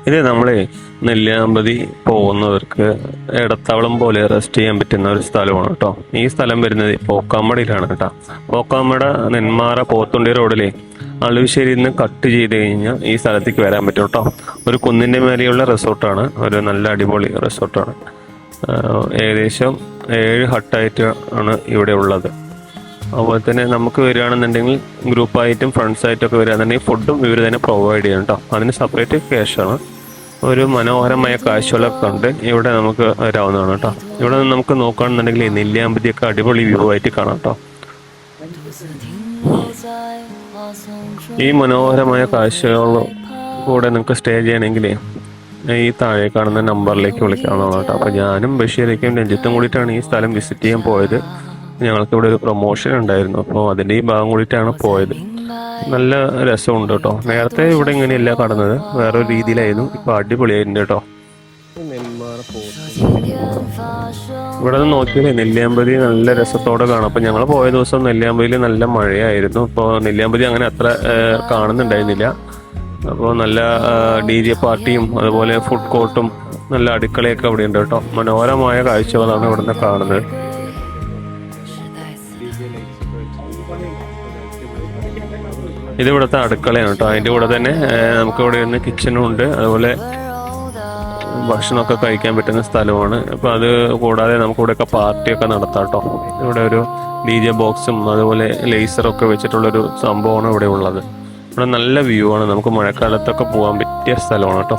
ഇത് നമ്മളെ നെല്ലിയാമ്പതി പോകുന്നവർക്ക് ഇടത്താവളം പോലെ റെസ്റ്റ് ചെയ്യാൻ പറ്റുന്ന ഒരു സ്ഥലമാണ് കേട്ടോ. ഈ സ്ഥലം വരുന്നത് പോക്കാമ്പടിയിലാണ് കേട്ടോ. പോക്കാമ്പട നെന്മാറ പോത്തുണ്ടി റോഡിലെ അളുവശ്ശേരിയിൽ നിന്ന് കട്ട് ചെയ്ത് കഴിഞ്ഞാൽ ഈ സ്ഥലത്തേക്ക് വരാൻ പറ്റും കേട്ടോ. ഒരു കുന്നിൻ്റെ മേലെയുള്ള റിസോർട്ടാണ്, ഒരു നല്ല അടിപൊളി റിസോർട്ടാണ്. ഏകദേശം 7 ഹട്ടായിട്ട് ആണ് ഇവിടെ ഉള്ളത്. അതുപോലെ തന്നെ നമുക്ക് വരികയാണെന്നുണ്ടെങ്കിൽ ഗ്രൂപ്പായിട്ടും ഫ്രണ്ട്സായിട്ടൊക്കെ വരികയാണെന്നുണ്ടെങ്കിൽ ഫുഡും ഇവർ തന്നെ പ്രൊവൈഡ് ചെയ്യണം കേട്ടോ. അതിന് സെപ്പറേറ്റ് ക്യാഷാണ്. ഒരു മനോഹരമായ കാഴ്ചകളൊക്കെ ഉണ്ട് ഇവിടെ നമുക്ക് വരാവുന്നതാണ് കേട്ടോ. ഇവിടെ നിന്ന് നമുക്ക് നോക്കുകയാണെന്നുണ്ടെങ്കിൽ നെല്ലിയാമ്പതിയൊക്കെ അടിപൊളി വ്യൂ ആയിട്ട് കാണാം കേട്ടോ. ഈ മനോഹരമായ കാഴ്ചകൾ കൂടെ നിങ്ങൾക്ക് സ്റ്റേ ചെയ്യണമെങ്കിൽ ഈ താഴെ കാണുന്ന നമ്പറിലേക്ക് വിളിക്കാവുന്നതാണ് കേട്ടോ. അപ്പോൾ ഞാനും ബഷീറേക്കും രഞ്ജിത്തും കൂടിയിട്ടാണ് ഈ സ്ഥലം വിസിറ്റ് ചെയ്യാൻ പോയത്. ഞങ്ങൾക്ക് ഇവിടെ ഒരു പ്രൊമോഷൻ ഉണ്ടായിരുന്നു, അപ്പോൾ അതിൻ്റെ ഈ ഭാഗം കൂടിയിട്ടാണ് പോയത്. നല്ല രസമുണ്ട് കേട്ടോ. നേരത്തെ ഇവിടെ ഇങ്ങനെയല്ല കടന്നത്, വേറൊരു രീതിയിലായിരുന്നു. ഇപ്പോൾ അടിപൊളിയായിട്ടുണ്ട് കേട്ടോ. ഇവിടെ നിന്ന് നോക്കിയാലേ നെല്ലിയാമ്പതി നല്ല രസത്തോടെ കാണാം. അപ്പോൾ ഞങ്ങൾ പോയ ദിവസം നെല്ലിയാമ്പതിയിൽ നല്ല മഴയായിരുന്നു. അപ്പോൾ നെല്ലിയാമ്പതി അങ്ങനെ അത്ര കാണുന്നുണ്ടായിരുന്നില്ല. അപ്പോൾ നല്ല DJ പാർട്ടിയും അതുപോലെ ഫുഡ് കോർട്ടും നല്ല അടുക്കളയൊക്കെ അവിടെ ഉണ്ട് കേട്ടോ. മനോഹരമായ കാഴ്ചകളാണ് ഇവിടെ നിന്ന് കാണുന്നത്. ഇത് ഇവിടുത്തെ അടുക്കളയാണ് കേട്ടോ. അതിൻ്റെ കൂടെ തന്നെ നമുക്ക് ഇവിടെ ഇരുന്ന് കിച്ചണും ഉണ്ട്, അതുപോലെ ഭക്ഷണമൊക്കെ കഴിക്കാൻ പറ്റുന്ന സ്ഥലമാണ്. അപ്പോൾ അത് കൂടാതെ നമുക്ക് ഇവിടെയൊക്കെ പാർട്ടിയൊക്കെ നടത്താം കേട്ടോ. ഇവിടെ ഒരു DJ ബോക്സും അതുപോലെ ലേസറൊക്കെ വെച്ചിട്ടുള്ളൊരു സംഭവമാണ് ഇവിടെ ഉള്ളത്. ഇവിടെ നല്ല വ്യൂ ആണ്, നമുക്ക് മഴക്കാലത്തൊക്കെ പോകാൻ പറ്റിയ സ്ഥലമാണ് കേട്ടോ.